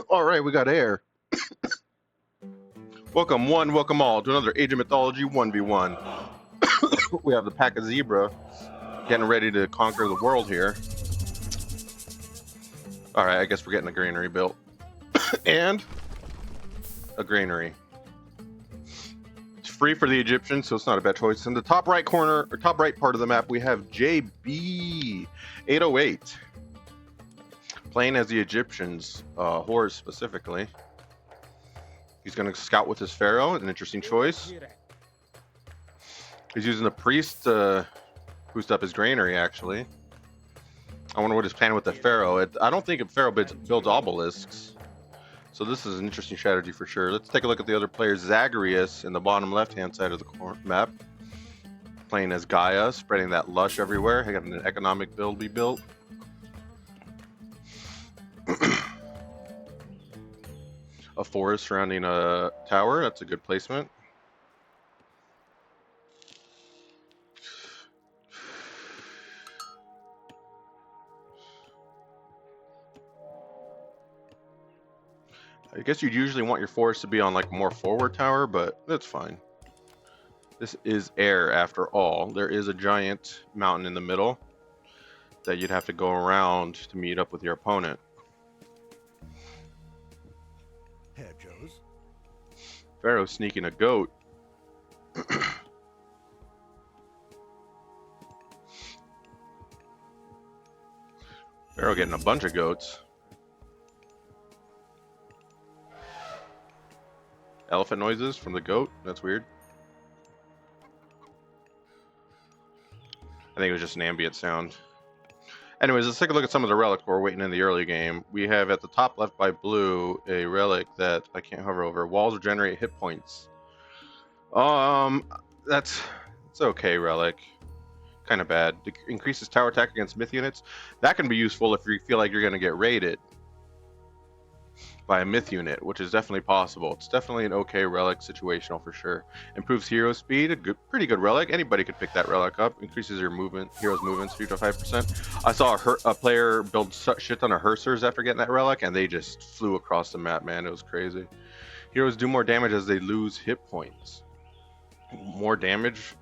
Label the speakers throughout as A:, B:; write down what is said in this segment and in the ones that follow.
A: All right, we got air. Welcome one, welcome all to another Age of Mythology 1v1. We have the pack of zebra getting ready to conquer the world here. All right, I guess we're getting a granary built. And a granary. It's free for the Egyptians, so it's not a bad choice. In the top right corner, or top right part of the map, we have JB 808. Playing as the Egyptians, Horus specifically. He's going to scout with his pharaoh, an interesting choice. He's using the priest to boost up his granary, actually. I wonder what his plan with the pharaoh. I don't think a pharaoh builds obelisks. So this is an interesting strategy for sure. Let's take a look at the other players. Zagreus in the bottom left-hand side of the map. Playing as Gaia, spreading that lush everywhere. He got an economic build we built. A forest surrounding a tower. That's a good placement. I guess you'd usually want your forest to be on like a more forward tower, but that's fine. This is air after all. There is a giant mountain in the middle that you'd have to go around to meet up with your opponent.
B: Herr Joes.
A: Pharaoh sneaking a goat. Pharaoh getting a bunch of goats. Elephant noises from the goat. That's weird. I think it was just an ambient sound. Anyways, let's take a look at some of the relic we're waiting in the early game. We have at the top left by blue a relic that I can't hover over. Walls regenerate hit points. It's okay relic. Kind of bad. Increases tower attack against myth units. That can be useful if you feel like you're going to get raided by a myth unit, which is definitely possible. It's definitely an okay relic, situational for sure. Improves hero speed, pretty good relic. Anybody could pick that relic up. Increases your hero's movement speed to 5%. I saw a player build shit ton of Hersers after getting that relic, and they just flew across the map, man. It was crazy. Heroes do more damage as they lose hit points. More damage.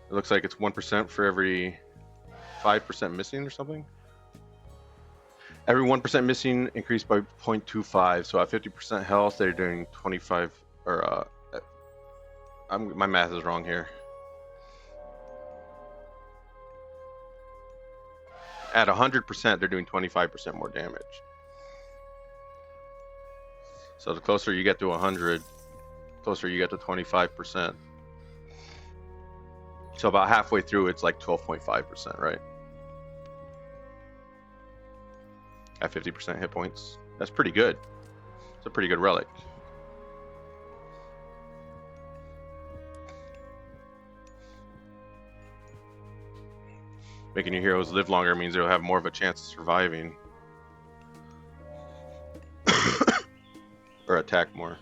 A: It looks like it's 1% for every 5% missing or something. Every 1% missing increased by 0.25. So at 50% health, they're doing 25. Or my math is wrong here. At 100%, they're doing 25% more damage. So the closer you get to 100, closer you get to 25%. So about halfway through, it's like 12.5%, right? At 50% hit points. That's pretty good. It's a pretty good relic. Making your heroes live longer means they'll have more of a chance of surviving. Or attack more.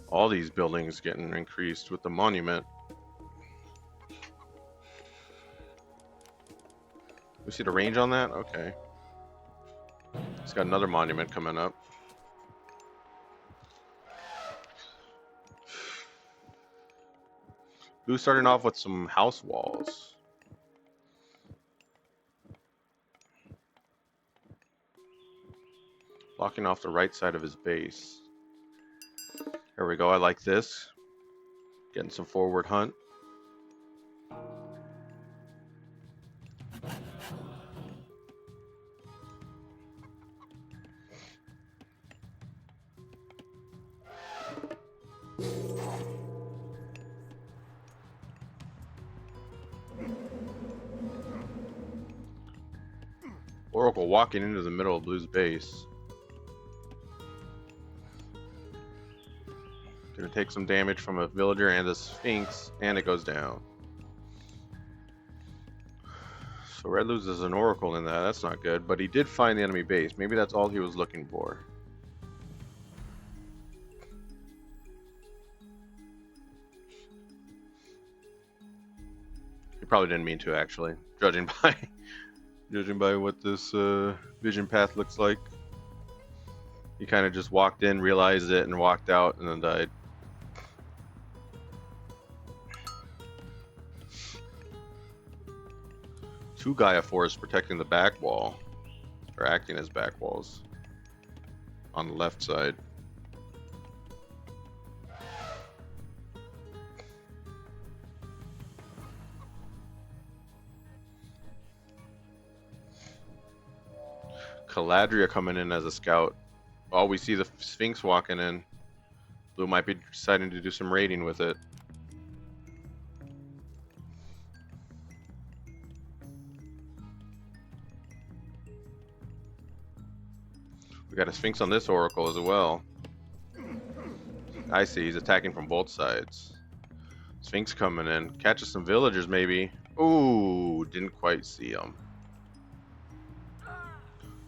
A: All these buildings getting increased with the monument. We see the range on that? Okay. It's got another monument coming up. Blue's starting off with some house walls. Blocking off the right side of his base. There we go, I like this. Getting some forward hunt. Oracle walking into the middle of Blue's base. Gonna take some damage from a villager and a sphinx, and it goes down. So red loses an oracle in that. That's not good. But he did find the enemy base. Maybe that's all he was looking for. He probably didn't mean to, actually, judging by what this vision path looks like. He kind of just walked in, realized it, and walked out, and then died. Two Gaia forests protecting the back wall, or acting as back walls, on the left side. Caladria coming in as a scout. Oh, we see the Sphinx walking in. Blue might be deciding to do some raiding with it. We got a Sphinx on this Oracle as well. I see, he's attacking from both sides. Sphinx coming in. Catches some villagers maybe. Ooh, didn't quite see him.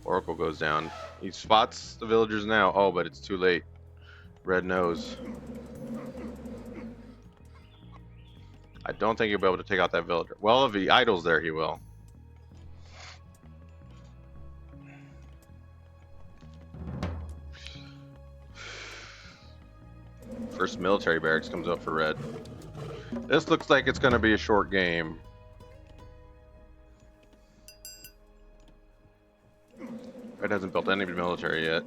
A: Oracle goes down. He spots the villagers now. Oh, but it's too late. Red knows. I don't think he'll be able to take out that villager. Well, if he idles there, he will. First military barracks comes up for red. This looks like it's going to be a short game. Red hasn't built any military yet.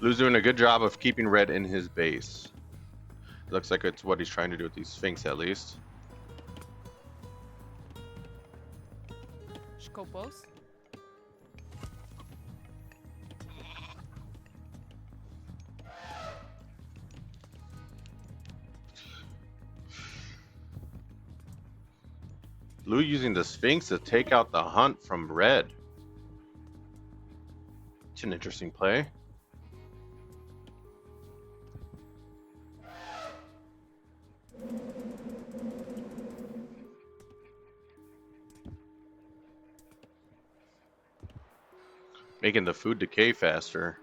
A: Blue's doing a good job of keeping red in his base. Looks like it's what he's trying to do with these Sphinx, at least.
C: Skopos.
A: Blue using the Sphinx to take out the hunt from red. It's an interesting play. Making the food decay faster.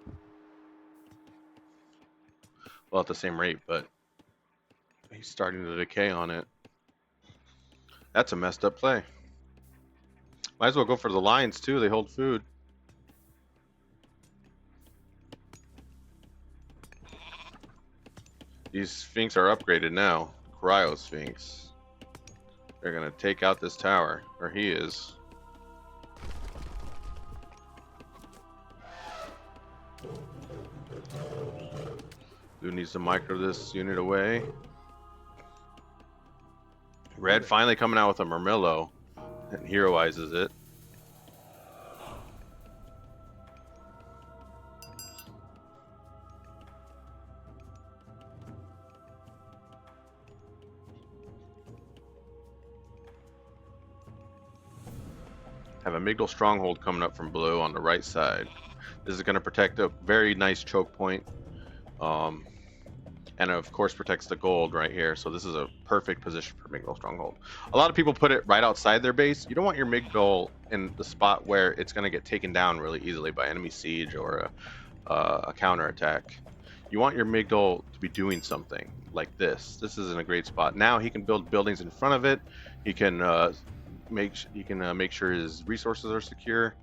A: Well, at the same rate, but he's starting to decay on it. That's a messed up play. Might as well go for the lions too. They hold food. These Sphinx are upgraded now. Cryo Sphinx. They're gonna take out this tower, or he is. Blue needs to micro this unit away. Red finally coming out with a Murmillo and heroizes it. Have a Migdal Stronghold coming up from Blue on the right side. This is going to protect a very nice choke point. And of course protects the gold right here. So this is a perfect position for Migdal Stronghold. A lot of people put it right outside their base. You don't want your Migdal in the spot where it's going to get taken down really easily by enemy siege or a counterattack. You want your Migdal to be doing something like this. This is in a great spot. Now he can build buildings in front of it. He can make sure his resources are secure.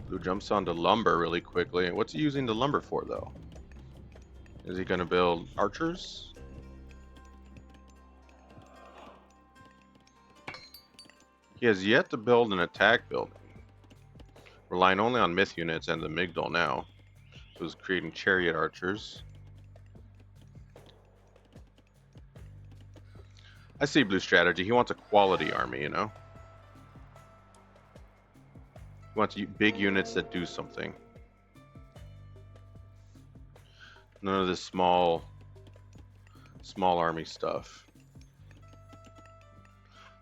A: Blue jumps onto lumber really quickly. What's he using the lumber for, though? Is he going to build archers? He has yet to build an attack building. Relying only on myth units and the Migdal now. So he's creating chariot archers. I see Blue's strategy. He wants a quality army, you know? He wants big units that do something. None of this small army stuff.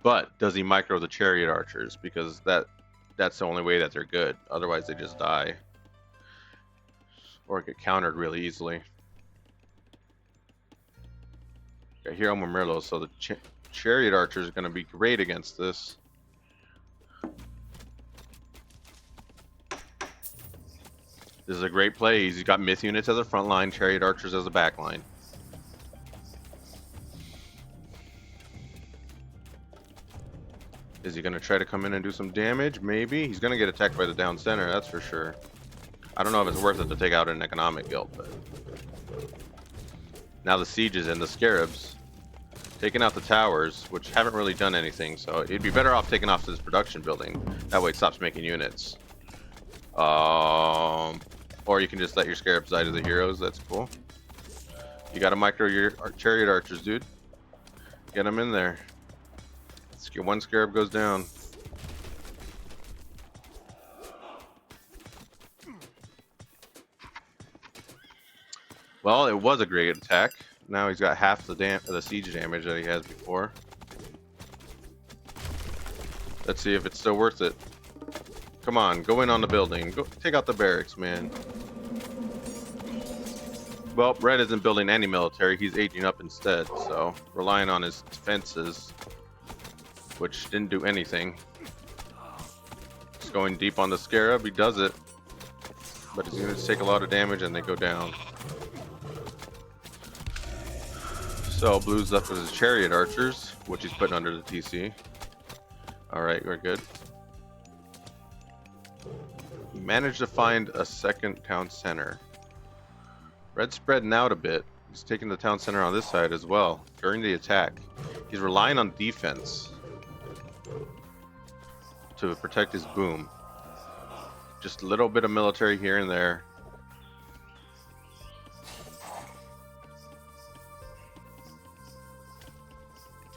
A: But does he micro the chariot archers? Because that's the only way that they're good. Otherwise, they just die or get countered really easily. Got Hero Murmillo, so the chariot archer is going to be great against this. This is a great play. He's got myth units as a front line, chariot archers as a back line. Is he going to try to come in and do some damage? Maybe. He's going to get attacked by the down center, that's for sure. I don't know if it's worth it to take out an economic guild, but... Now the sieges and the scarabs. Taking out the towers, which haven't really done anything, so he'd be better off taking off this production building. That way it stops making units. Or you can just let your scarabs die to the heroes, that's cool. You gotta micro your chariot archers, dude. Get them in there. One scarab goes down. Well, it was a great attack. Now he's got half the siege damage that he has before. Let's see if it's still worth it. Come on, go in on the building. Go take out the barracks, man. Well, Red isn't building any military. He's aging up instead, so relying on his defenses, which didn't do anything. Just going deep on the scarab, he does it. But his units take a lot of damage and they go down. So Blue's left with his chariot archers, which he's putting under the TC. Alright, we're good. He managed to find a second town center. Red's spreading out a bit. He's taking the town center on this side as well during the attack. He's relying on defense to protect his boom. Just a little bit of military here and there.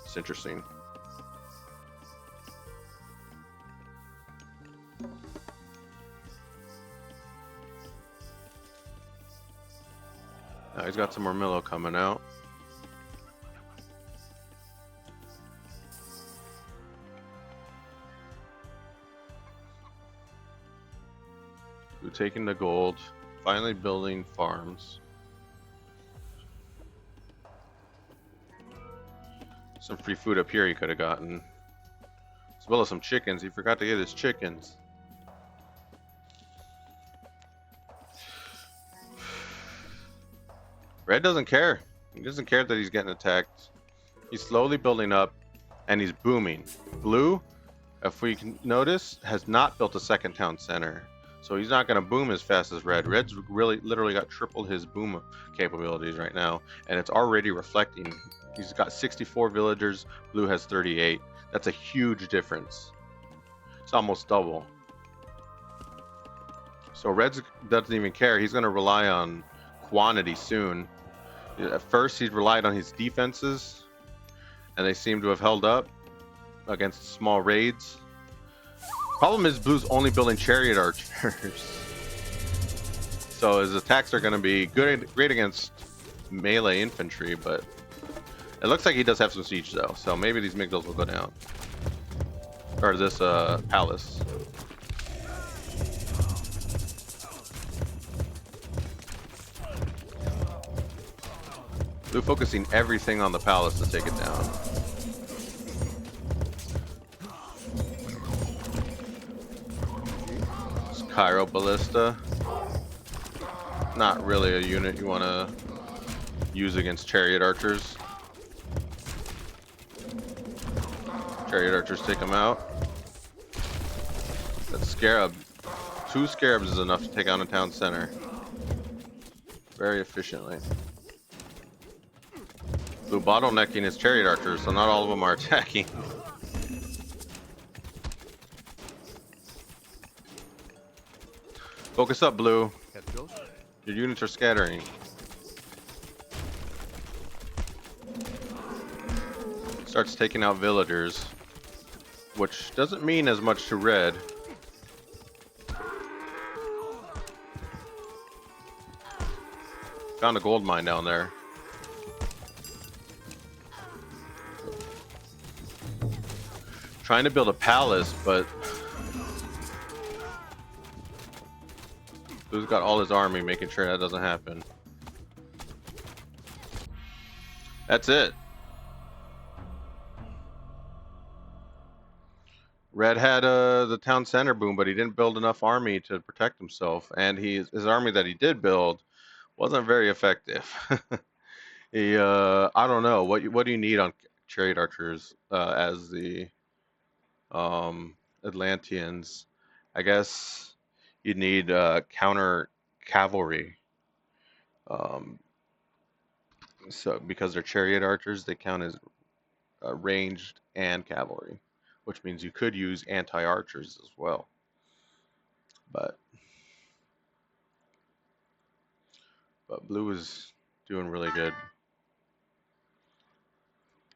A: It's interesting. Now he's got some more Murmillo coming out. We're taking the gold, finally building farms. Some free food up here he could have gotten. As well as some chickens. He forgot to get his chickens. Red doesn't care. He doesn't care that he's getting attacked. He's slowly building up and he's booming. Blue, if we can notice, has not built a second town center. So he's not going to boom as fast as Red. Red's really literally got triple his boom capabilities right now, and it's already reflecting. He's got 64 villagers, Blue has 38. That's a huge difference. It's almost double. So Red doesn't even care. He's going to rely on quantity soon. At first he relied on his defenses, and they seem to have held up against small raids. Problem is Blue's only building chariot archers. So his attacks are going to be great against melee infantry, but it looks like he does have some siege though, so maybe these Migdals will go down. Or this palace. Blue focusing everything on the palace to take it down. It's Cairo Ballista. Not really a unit you want to use against chariot archers. Chariot archers take them out. That scarab. 2 scarabs is enough to take out a town center. Very efficiently. Blue bottlenecking his chariot archers, so not all of them are attacking. Focus up, Blue. Your units are scattering. Starts taking out villagers, which doesn't mean as much to Red. Found a gold mine down there. Trying to build a palace, but Blue's got all his army making sure that doesn't happen. That's it. Red had the town center boom, but he didn't build enough army to protect himself, and his army that he did build wasn't very effective. I don't know what do you need on chariot archers as the Atlanteans? I guess you'd need counter cavalry. Um, so because they're chariot archers, they count as ranged and cavalry, which means you could use anti-archers as well. But blue is doing really good.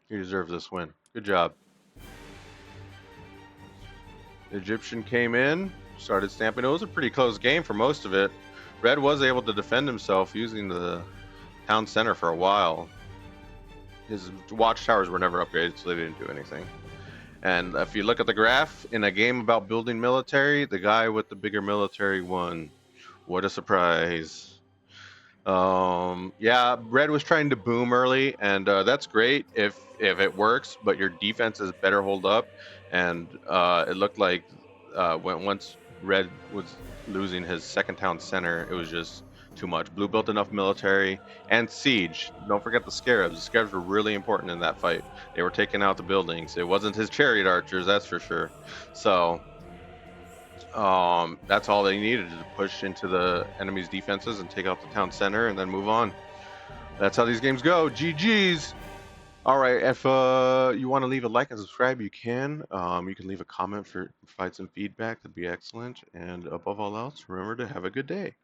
A: He deserves this win. Good job. The Egyptian came in, started stamping. It was a pretty close game for most of it. Red was able to defend himself using the town center for a while. His watchtowers were never upgraded, so they didn't do anything. And if you look at the graph, in a game about building military, the guy with the bigger military won. What a surprise. Yeah, Red was trying to boom early, and that's great if it works, but your defenses better hold up. And it looked like once Red was losing his second town center, it was just too much. Blue built enough military and siege. Don't forget the scarabs. The scarabs were really important in that fight. They were taking out the buildings. It wasn't his chariot archers, that's for sure. So that's all they needed to push into the enemy's defenses and take out the town center and then move on. That's how these games go. GG's. All right, if you want to leave a like and subscribe, you can. You can leave a comment for provide some feedback. That'd be excellent. And above all else, remember to have a good day.